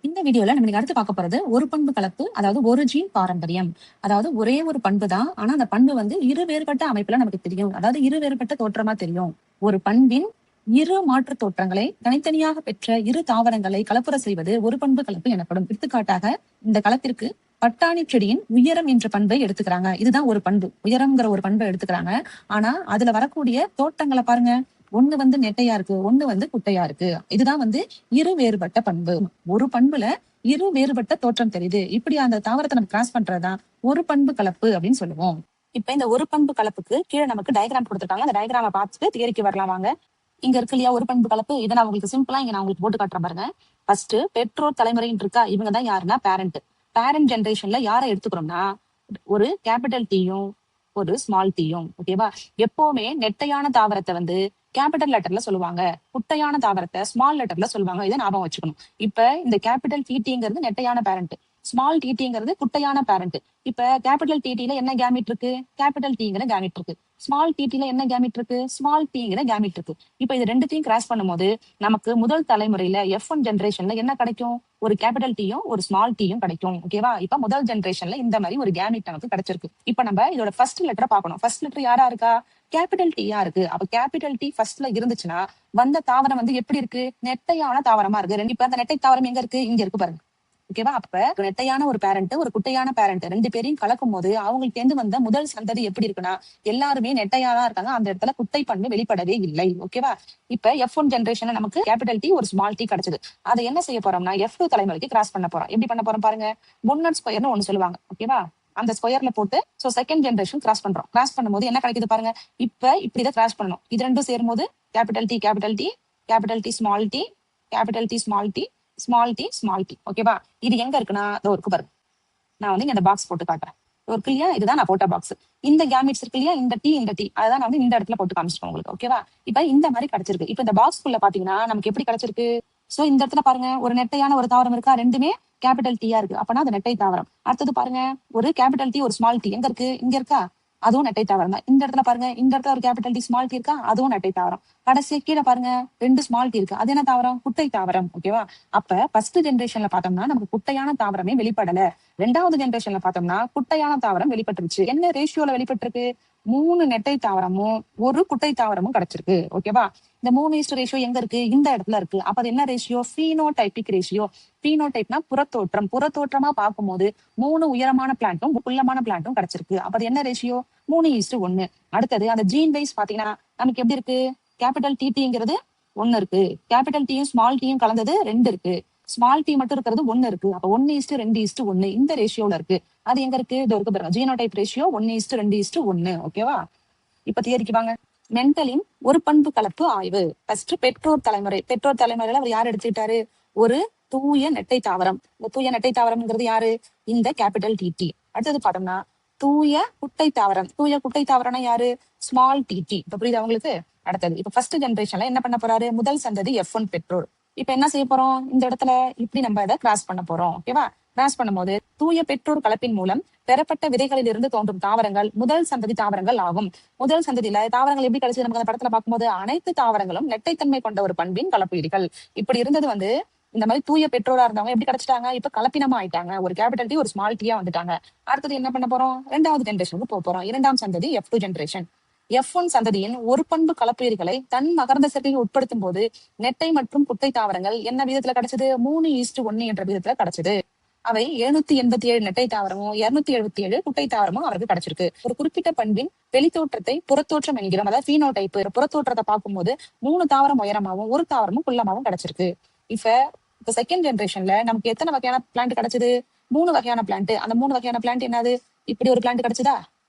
இந்த வீடியோல நம்ம இன்னைக்கு அடுத்து பார்க்க போறது ஒரு பண்பு கலப்பு, அதாவது ஒரு ஜீன் பாரம்பரியம். அதாவது ஒரே ஒரு பண்பு தான், ஆனா அந்த பண்பு வந்து இரு வேறுபட்ட அமைப்புல நமக்கு தெரியும். அதாவது இரு வேறுபட்ட தோற்றமா தெரியும். ஒரு பண்பின் இரு மாற்று தோற்றங்களை தனித்தனியாக பெற்ற இரு தாவரங்களை கலப்புற செய்வது ஒரு பண்பு கலப்பு எனப்படும். எடுத்துக்காட்டாக இந்த கலப்பிற்கு பட்டாணி செடியின் உயரம் என்ற பண்பை எடுத்துக்கிறாங்க. இதுதான் ஒரு பண்பு, உயரம்ங்கிற ஒரு பண்பை எடுத்துக்கிறாங்க. ஆனா அதுல வரக்கூடிய தோட்டங்களை பாருங்க, ஒண்ணு வந்து நெட்டையா இருக்கு, ஒண்ணு வந்து குட்டையா இருக்கு. இதுதான் வந்து இரு வேறுபட்ட பண்பு. ஒரு பண்புல இரு வேறுபட்ட தோற்றம் தெரியுது. இப்படி அந்த தாவரத்தை நம்ம கிராஸ் பண்றதுதான் ஒரு பண்பு கலப்பு அப்படின்னு சொல்லுவோம். இப்ப இந்த ஒரு பண்பு கலப்புக்கு கீழே நமக்கு டயக்ராம் கொடுத்துருக்காங்க. அந்த டயக்ராம பார்த்துட்டு தியரிக்கு வரலாம் வாங்க. இங்க இருக்கு இல்லையா ஒரு பண்பு கலப்பு, இதை நான் உங்களுக்கு சிம்பிளா இங்க நான் உங்களுக்கு போட்டு காட்டுறேன் பாருங்க. ஃபர்ஸ்ட் பெற்றோர் தலைமுறைன்னு இருக்கா, இவங்க தான் யாருன்னா பேரண்ட். பேரண்ட் ஜெனரேஷன்ல யாரை எடுத்துக்கிறோம்னா ஒரு கேபிட்டல் டீயும் ஒரு ஸ்மால் டீயும். ஓகேவா? எப்பவுமே நெட்டையான தாவரத்தை வந்து கேபிட்டல் லெட்டர்ல சொல்லுவாங்க, குட்டையான தாவரத்தை ஸ்மால் லெட்டர்ல சொல்லுவாங்க. இதை ஞாபகம் வச்சுக்கணும். இப்ப இந்த கேபிட்டல் டிடிங்கிறது நெட்டையான பேரண்ட், ஸ்மால் டிடிங்கிறது குட்டையான பேரண்ட். இப்ப கேபிட்டல் டிடில என்ன கேமிட் இருக்கு, கேபிட்டல் டீங்கிற கேமிட் இருக்கு. ஸ்மால் டிடில என்ன கேமிட் இருக்கு, ஸ்மால் டீங்கிற கேமிட் இருக்கு. இப்ப இது ரெண்டுத்தையும் கிராஸ் பண்ணும்போது நமக்கு முதல் தலைமுறையில F1 ஜெனரேஷன்ல என்ன கிடைக்கும், ஒரு கேபிட்டல் டீயும் ஒரு ஸ்மால் டீயும் கிடைக்கும். ஓகேவா? இப்ப முதல் ஜெனரேஷன்ல இந்த மாதிரி ஒரு கேமிட் நமக்கு கிடைச்சிருக்கு. இப்ப நம்ம இதோட ஃபர்ஸ்ட் லெட்டரை பார்க்கணும். ஃபர்ஸ்ட் லெட்டர் யாரா இருக்கா, கேபிட்டல் டீயா இருக்கு. அப்ப கேபிட்டல் டி ஃபர்ஸ்ட்ல இருந்துச்சுன்னா வந்த தாவரம் வந்து எப்படி இருக்கு, நெட்டையான தாவரமா இருக்கு. இப்ப அந்த நெட்டை தாவரம் எங்க இருக்கு, இங்க இருக்கு பாருங்க. ஓகேவா? அப்ப நெட்டையான ஒரு பேரண்ட் ஒரு குட்டையான பேரண்ட் ரெண்டு பேரையும் கலக்கும் போது அவங்களுக்கு இருந்து வந்த முதல் சந்ததி எப்படி இருக்குன்னா எல்லாருமே நெட்டையானா இருக்காங்க. அந்த இடத்துல குட்டை பண்பு வெளிப்படவே இல்லை. ஓகேவா? இப்ப F1 ஜெனரேஷன்ல நமக்கு கேபிட்டல் டி ஒரு ஸ்மால் டி கிடைச்சது. அதை என்ன செய்ய போறோம்னா F2 தலைமுறைக்கு கிராஸ் பண்ண போறோம். எப்படி பண்ண போறோம் பாருங்க. பொன்னட் ஸ்கொயர்னு ஒண்ணு சொல்லுவாங்க. ஓகேவா? அந்த ஸ்கொயர்ல போட்டு சோ செகண்ட் ஜெனரேஷன் கிராஸ் பண்றோம். கிராஸ் பண்ணும்போது என்ன கிடைக்குது பாருங்க. இப்ப இப்படிதான் கிராஸ் பண்ணணும். இது ரெண்டும் சேரும் போது capital D capital D, capital D small D, capital D small D, small D small D. ஓகேவா? இது எங்க இருக்குன்னா இதோ இருக்கு பாருங்க. நான் வந்து இந்த பாக்ஸ் போட்டு காட்டுறேன். இருக்கு இல்லையா, இதுதான் நான் போட்ட பாக்ஸ். இந்த கேமிட்ஸ் இருக்கு இல்லையா, இந்த டி அதான் நான் வந்து இந்த இடத்துல போட்டு காமிச்சிருக்கேன் உங்களுக்கு. ஓகேவா? இப்ப இந்த மாதிரி கிடைச்சிருக்கு. இப்ப இந்த பாக்ஸ்குள்ள பாத்தீங்கன்னா நமக்கு எப்படி கிடைச்சிருக்கு. சோ இந்த இடத்துல பாருங்க, ஒரு நெட்டையான ஒரு தாவரம் இருக்கா, ரெண்டுமே கேபிட்டல் டீயா இருக்கு. அப்பனா அது நெட்டை தாவரம். அடுத்தது பாருங்க, ஒரு கேபிட்டல் டி ஒரு ஸ்மால் டி எங்க இருக்கு, இங்க இருக்கா, அதுவும் நெட்டை தாவரம் தான். இந்த இடத்துல பாருங்க, இந்த இடத்துல ஒரு கேபிட்டல் டி ஸ்மால் டி இருக்கா, அதுவும் நெட்டை தாவரம். கடைசி கீழே பாருங்க, ரெண்டு ஸ்மால் டி இருக்கு. அது என்ன தாவரம், குட்டை தாவரம். ஓகேவா? அப்ப ஃபர்ஸ்ட் ஜெனரேஷன்ல பார்த்தோம்னா நமக்கு குட்டையான தாவரமே வெளிப்படல. ரெண்டாவது ஜெனரேஷன்ல பார்த்தோம்னா குட்டையான தாவரம் வெளிப்பட்டுருச்சு. என்ன ரேஷியோல வெளிப்பட்டிருக்கு, 3 நெட்டை தாவரமும் ஒரு குட்டை தாவரமும் கிடைச்சிருக்கு. ஓகேவா? இந்த 3:1 ரேஷியோ எங்க இருக்கு, இந்த இடத்துல இருக்கு. அப்ப அது என்ன ரேஷியோ, பீனோடைபிக் ரேஷியோ. பீனோடைப்னா புறத்தோற்றம். புறத்தோற்றமா பார்க்கும்போது 3 உயரமான பிளான்ட்டும் குள்ளமான பிளான்ட்டும் கிடைச்சிருக்கு. அப்ப அது என்ன ரேஷியோ, 3:1. அடுத்தது அந்த ஜீன் வைஸ் பாத்தீங்கன்னா நமக்கு எப்படி இருக்கு, கேபிட்டல் டிங்கிறது 1 இருக்கு, கேபிட்டல் டீயும் ஸ்மால் டீயும் கலந்தது 2 இருக்கு, ஸ்மால் டி மட்டும் இருக்கிறது 1 இருக்கு. அப்ப 1:2:1 இந்த ரேஷியோல இருக்கு. அது எங்க இருக்கு, இது இருக்கு பாருங்க. Genotype ratio 1:2:1. ஓகேவா? இப்ப தியரிக்கு வாங்க. மெண்டலின் ஒரு பண்பு கலப்பு ஆய்வு. ஃபர்ஸ்ட் பெற்றோர் தலைமுறை. பெற்றோர் தலைமுறையில அவர் யார் எடுத்துக்கிட்டாரு, ஒரு தூய நெட்டை தாவரம். இந்த தூய நெட்டை தாவரம்ங்கிறது யாரு, இந்த கேபிட்டல் டி. அடுத்தது பார்த்தோம்னா தூய குட்டை தாவரம். தூய குட்டை தாவரம்னா யாரு, ஸ்மால் டி. இப்ப புரியுது அவங்களுக்கு? அடுத்தது இப்ப ஃபர்ஸ்ட் ஜெனரேஷன்ல என்ன பண்ண போறாரு, முதல் சந்ததி F1 பெற்றோர். இப்ப என்ன செய்ய போறோம், இந்த இடத்துல இப்படி நம்ம இதை கிராஸ் பண்ண போறோம். ஓகேவா? கிராஸ் பண்ணும்போது தூய பெற்றோர் கலப்பின் மூலம் பெறப்பட்ட விதைகளில் இருந்து தோன்றும் தாவரங்கள் முதல் சந்ததி தாவரங்கள் ஆகும். முதல் சந்ததியில தாவரங்கள் எப்படி கிடைச்சது, நமக்கு அந்த படத்துல பார்க்கும்போது அனைத்து தாவரங்களும் நெட்டைத்தன்மை கொண்ட ஒரு பண்பின் கலப்பீடுகள். இப்படி இருந்தது வந்து இந்த மாதிரி தூய பெற்றோரா இருந்தவங்க எப்படி கிடைச்சிட்டாங்க, இப்ப கலப்பினமா ஆயிட்டாங்க. ஒரு கேபிட்டல் டி ஒரு ஸ்மால் டீயா வந்துட்டாங்க. அடுத்தது என்ன பண்ண போறோம், இரண்டாவது ஜெனரேஷனுக்கு போறோம். இரண்டாம் சந்ததி F2 ஜெனரேஷன். F1 சந்ததியின் ஒரு பண்பு கலப்பீடுகளை தன் மகரந்த சேர்க்கையை உட்படுத்தும் போது நெட்டை மற்றும் குட்டை தாவரங்கள் என்ன விதத்துல கிடைச்சது, 3:1 என்ற விதத்துல கிடைச்சது. அவை 787 நெட்டை தாவரமும் 277 குட்டை தாவரமும் அவருக்கு கிடைச்சிருக்கு. ஒரு குறிப்பிட்ட பண்பின் வெளித்தோற்றத்தை புறத்தோற்றம் என்கிறோம். அதாவது பீனோடைப். புறத்தோற்றத்தை பார்க்கும்போது 3 தாவரம் உயரமாவும் ஒரு தாவரமும் குள்ளமாவும் கிடைச்சிருக்கு. இப்ப செகண்ட் ஜெனரேஷன்ல நமக்கு எத்தனை வகையான பிளான்ட் கிடைச்சது, 3 வகையான பிளான்ட். அந்த 3 வகையான பிளான்ட் என்னது, இப்படி ஒரு பிளான்ட் கிடைச்சதா,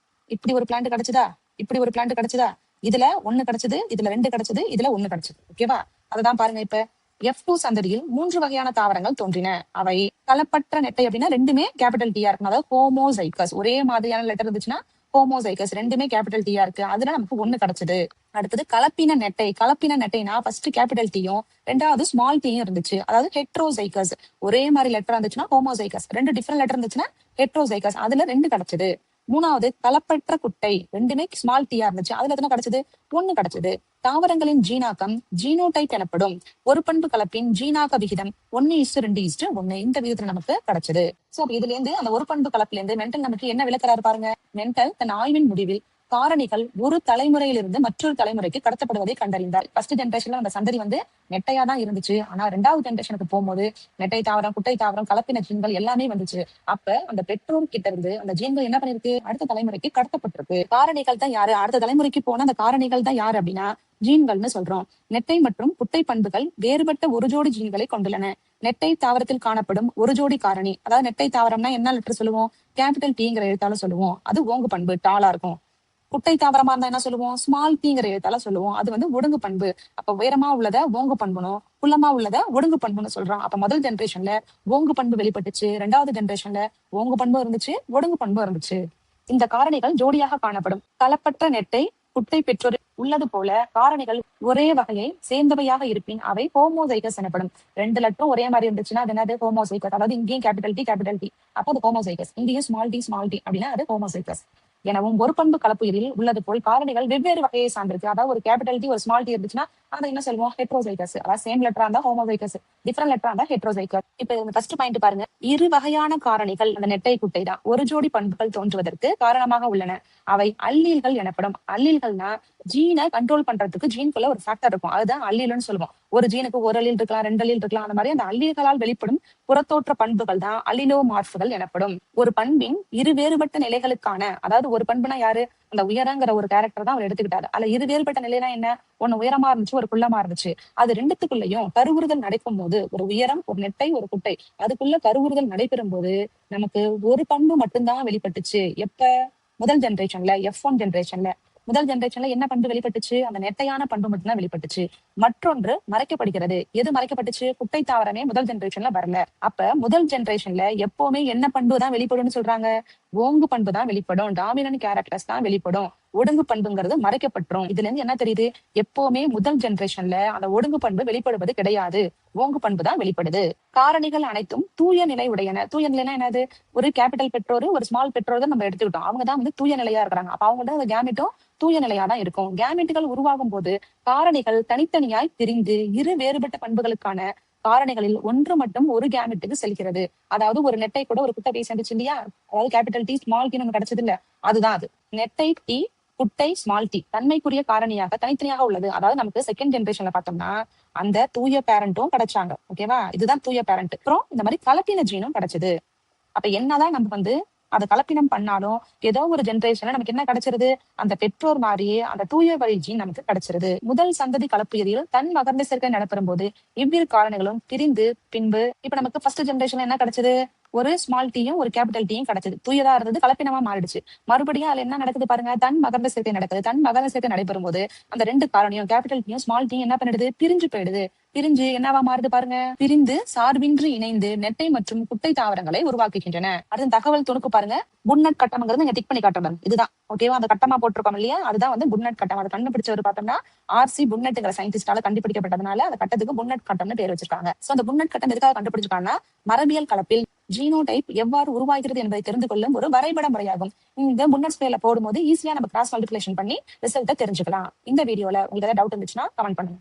இப்படி ஒரு பிளான்ட் கிடைச்சதா, இப்படி ஒரு பிளான்ட் கிடைச்சதா, இதுல 1 கிடைச்சது, இதுல 2 கிடைச்சது, இதுல 1 கிடைச்சது. ஓகேவா? அததான் பாருங்க. இப்ப F2 சந்ததியில் 3 வகையான தாவரங்கள் தோன்றின. அவை கலப்பற்ற நெட்டை அப்படின்னா ரெண்டுமே கேபிட்டல் டீயா இருக்கணும். அதாவது ஹோமோசைகஸ். ஒரே மாதிரியான லெட்டர் இருந்துச்சுன்னா ஹோமோசைகஸ். ரெண்டுமே கேபிட்டல் டீயா இருக்கு, அதுல நமக்கு 1 கிடைச்சது. அடுத்தது கலப்பின நெட்டை. கலப்பின நெட்டைனா ஃபர்ஸ்ட் கேபிட்டல் டீயும் ரெண்டாவது ஸ்மால் டீயும் இருந்துச்சு. அதாவது ஹெட்ரோசைகஸ். ஒரே மாதிரி லெட்டர் இருந்துச்சுன்னா ஹோமோசைகஸ், 2 டிஃபரெண்ட் லெட்டர் இருந்துச்சுன்னா ஹெட்ரோசைகஸ். அதுல 2 கிடைச்சது. மூணாவது கலப்பற்ற குட்டை, ரெண்டுமே ஸ்மால் டீயா இருந்துச்சு. அதுல எத்தனை கிடைச்சது? 1 கிடைச்சது. தாவரங்களின் ஜீனாக்கம் ஜீனோடைப் எனப்படும். ஒரு பண்பு கலப்பின் ஜீனாக்க விகிதம் 1:2:1 இந்த விகிதத்துல நமக்கு கிடைச்சது. சோ இதுல இருந்து அந்த ஒரு பண்பு கலப்புல இருந்து மென்டல் நமக்கு என்ன விளக்குறாரு பாருங்க. மென்டல் தன் ஆய்வின் முடிவில் காரணிகள் ஒரு தலைமுறையிலிருந்து மற்றொரு தலைமுறைக்கு கடத்தப்படுவதை கண்டறிந்தார். ஃபர்ஸ்ட் ஜென்ரேஷன்ல அந்த சந்ததி நெட்டையா தான் இருந்துச்சு. ஆனா 2வது ஜென்ரேஷனுக்கு போகும்போது நெட்டை தாவரம், குட்டை தாவரம், கலப்பின ஜீன்கள் எல்லாமே வந்துச்சு. அப்ப அந்த பெற்றோர் கிட்ட இருந்து அந்த ஜீன்கள் என்ன பண்ணிருக்கு? அடுத்த தலைமுறைக்கு கடத்தப்பட்டிருக்கு. காரணிகள் தான் யாரு? அடுத்த தலைமுறைக்கு போன அந்த காரணிகள் தான் யாரு அப்படின்னா ஜீன்கள்னு சொல்றோம். நெட்டை மற்றும் குட்டை பண்புகள் வேறுபட்ட ஒரு ஜோடி ஜீன்களை கொண்டுள்ளன. நெட்டை தாவரத்தில் காணப்படும் ஒரு ஜோடி காரணி, அதாவது நெட்டை தாவரம்னா என்ன லெட்டர் சொல்லுவோம்? கேபிட்டல் டீங்கிற எழுத்தால சொல்லுவோம். அது ஓங்கு பண்பு, டாலா இருக்கும். குட்டை தாவரமா இருந்தா என்ன சொல்லுவோம்? ஸ்மால் டீங்கிற எழுத்தால சொல்லுவோம். அது ஒடுங்கு பண்பு. அப்ப உயரமா உள்ளத ஓங்கு பண்புனும், குள்ளமா உள்ளத ஒடுங்கு பண்புன்னு சொல்றோம். அப்ப முதல் ஜென்ரேஷன்ல ஓங்கு பண்பு வெளிப்பட்டுச்சு. 2வது ஜென்ரேஷன்ல ஓங்கு பண்பு இருந்துச்சு, ஒடுங்கு பண்பு இருந்துச்சு. இந்த காரணிகள் ஜோடியாக காணப்படும். கலப்பற்ற நெட்டை குட்டை பெற்றோர் உள்ளது போல காரணிகள் ஒரே வகையை சேர்ந்தவையாக இருப்பின் அவை ஹோமோசைகஸ் எனப்படும். 2 லெட்டரும் ஒரே மாதிரி இருந்துச்சுன்னா அது என்னது? ஹோமோசைகஸ். அதாவது இங்கேயும் கேபிட்டல் டி அப்போ அது ஹோமோசைகஸ். இங்கேயும் ஸ்மால் டி அப்படின்னா அது ஹோமோசைகஸ் எனவும் ஒரு பண்பு கலப்புயிரில் உள்ளது போல் காரணிகள் வெவ்வேறு வகையை சார்ந்திருக்கு. அதாவது ஒரு கேபிட்டல் டி ஒரு ஸ்மால் டி இருந்துச்சுன்னா அதை என்ன சொல்லுவோம்? ஹெட்ரோசைகஸ். அதாவது சேம் லெட்டரா இருந்தா ஹோமோசைகஸ், டிஃபரெண்ட் லெட்டரா இருந்தா ஹெட்ரோசைகஸ். இப்ப இந்த ஃபர்ஸ்ட் பாயிண்ட் பாருங்க. இரு வகையான காரணிகள் அந்த நெட்டை குட்டை தான் ஒரு ஜோடி பண்புகள் தோன்றுவதற்கு காரணமாக உள்ளன. அவை அல்லீல்கள் எனப்படும். அல்லீல்கள்னா ஜீனை கண்ட்ரோல் பண்றதுக்கு ஜீனுக்குள்ள ஒரு ஃபேக்டர் இருக்கும். அதுதான் அல்லீல்னு சொல்லுவோம். ஒரு ஜீனுக்கு ஒரு அல்லீல் இருக்கலாம், 2 அல்லீல் இருக்கலாம். அந்த மாதிரி அந்த அல்லீல்களால் வெளிப்படும் புறத்தோற்ற பண்புகள் தான் அல்லிலோமார்புகள் எனப்படும். ஒரு பண்பின் இரு வேறுபட்ட நிலைகளுக்கான, அதாவது ஒரு பண்புனா யாரு? அந்த உயரங்கிற ஒரு கேரக்டர் தான் அவர் எடுத்துக்கிட்டாரு. அதுல இரு வேறுபட்ட நிலைனா என்ன? ஒண்ணு உயரமா இருந்துச்சு, ஒரு குள்ளமா இருந்துச்சு. அது ரெண்டுத்துக்குள்ளயும் கருவுறுதல் நடைபெறும் போது, ஒரு உயரம், ஒரு நெட்டை, ஒரு குட்டை, அதுக்குள்ள கருவுறுதல் நடைபெறும் போது நமக்கு ஒரு பண்பு மட்டும்தான் வெளிப்பட்டுச்சு. எப்ப? முதல் ஜென்ரேஷன்ல, F1 ஜென்ரேஷன்ல. முதல் ஜென்ரேஷன்ல என்ன பண்பு வெளிப்பட்டுச்சு? அந்த நெட்டையான பண்பு மட்டும்தான் வெளிப்பட்டுச்சு. மற்றொன்று மறைக்கப்படுகிறது. எது மறைக்கப்பட்டுச்சு? குட்டை தாவரமே முதல் ஜென்ரேஷன்ல வரல. அப்ப முதல் ஜென்ரேஷன்ல எப்பவுமே என்ன பண்பு தான் வெளிப்படும்னு சொல்றாங்க? ஓங்கு பண்பு தான் வெளிப்படும். டாமினன்ட் கேரக்டர்ஸ் தான் வெளிப்படும். ஒடுங்கு பண்புங்கிறது மறைக்கப்பட்டுரும். இதுல இருந்து என்ன தெரியுது? எப்பவுமே முதல் ஜென்ரேஷன்ல அந்த ஒடுங்கு பண்பு வெளிப்படுவது கிடையாது. ஓங்கு பண்பு தான் வெளிப்படுது. காரணிகள் அனைத்தும் தூய நிலை உடையன. தூய நிலைனா என்னது? ஒரு கேபிட்டல் பெற்றோரு, ஒரு ஸ்மால் பெற்றோர் தான் நம்ம எடுத்துக்கிட்டோம். அவங்க தான் தூய நிலையா இருக்கிறாங்க. அப்ப அவங்க அந்த கேமெட்டும் தூய நிலையா தான் இருக்கும். கேமெட்டுகள் உருவாகும் போது காரணிகள் தனித்தனியாய் பிரிந்து இரு வேறுபட்ட பண்புகளுக்கான காரணிகளில் ஒன்று மட்டும் ஒரு கேமெட்டுக்கு செல்கிறது. அதாவது ஒரு நெட்டை கூட ஒரு குட்டை சேர்ந்துச்சு இல்லையா? அதாவது கேபிட்டல் டி ஸ்மால் டி நமக்கு கிடைச்சது இல்ல, அதுதான் அது. நெட்டை டி, குட்டை ஸ்மால் டி தன்மைக்குரிய காரணியாக தனித்தனியாக உள்ளது. அதாவது நமக்கு செகண்ட் ஜென்ரேஷன்ல பார்த்தோம்னா அந்த தூய பேரண்ட்டும் கிடைச்சாங்க. ஓகேவா? இதுதான் தூய பேரண்ட். அப்புறம் இந்த மாதிரி கலப்பின ஜீனும் கிடைச்சது. அப்ப என்னதான் நம்ம அதை கலப்பினம் பண்ணாலும் ஏதோ ஒரு ஜென்ரேஷன்ல நமக்கு என்ன கிடைச்சிருது? அந்த பெற்றோர் மாதிரியே அந்த தூய வழி ஜீன் நமக்கு கிடைச்சிருது. முதல் சந்ததி கலப்புயிரில் தன் மகர்ந்த சேர்க்கை நடைபெறும் போது இவ்விரு காரணிகளும் பிரிந்து பின்பு இப்ப நமக்கு ஃபர்ஸ்ட் ஜென்ரேஷன்ல என்ன கிடைச்சது? ஒரு ஸ்மால் டீயும் ஒரு கேபிட்டல் டீயும் கிடைச்சது. தூயதா இருந்தது கலப்பினமா மாறிடுச்சு. மறுபடியும் அதுல என்ன நடக்குது பாருங்க? தன் மகர்ந்த சேர்க்கை நடக்குது. தன் மகர்ந்த சேர்க்கை நடைபெறும் போது அந்த 2 காரணியும் கேபிட்டல் டீயும் ஸ்மால் டீயும் என்ன பண்ணிடுது? பிரிஞ்சு போயிடுது. பிரிஞ்சு என்னவா மாறுது பாருங்க? பிரிந்து சார்பின்றி இணைந்து நெட்டை மற்றும் குட்டை தாவரங்களை உருவாக்குகின்றன. அடுத்த தகவல் துணுக்கு பாருங்க. புன்னட் கட்டம்ங்கிறது இங்க டிக் பண்ணி காட்டுறாங்க. இதுதான் ஓகேவா? அந்த கட்டமா போட்டிருக்கோம் இல்லையா? அதுதான் புன்னட் கட்டம். அதை கண்டுபிடிச்சவர் பார்த்தோம்னா RC புன்னட்ங்கிற சயின்டிஸ்டால கண்டுபிடிக்கப்பட்டதுனால அந்த கட்டத்துக்கு புன்னட் கட்டம்னு பேர் வச்சிருக்காங்க. சோ அந்த புன்னட் கட்டம் எதுக்காக கண்டுபிடிச்சிருக்காங்கன்னா மரபியல் கலப்பில் ஜீனோடைப் எவ்வாறு உருவாகிறது என்பதை தெரிந்து கொள்ளும் ஒரு வரைபட முறையாகும். இந்த புன்னட் ஸ்கேல போடும்போது ஈஸியா நம்ம கிராஸ் மல்டிபிளேஷன் பண்ணி ரிசல்ட்டை தெரிஞ்சுக்கலாம். இந்த வீடியோல உங்களுக்கு ஏதாவது டவுட் இருந்துச்சுன்னா கமெண்ட் பண்ணுங்க.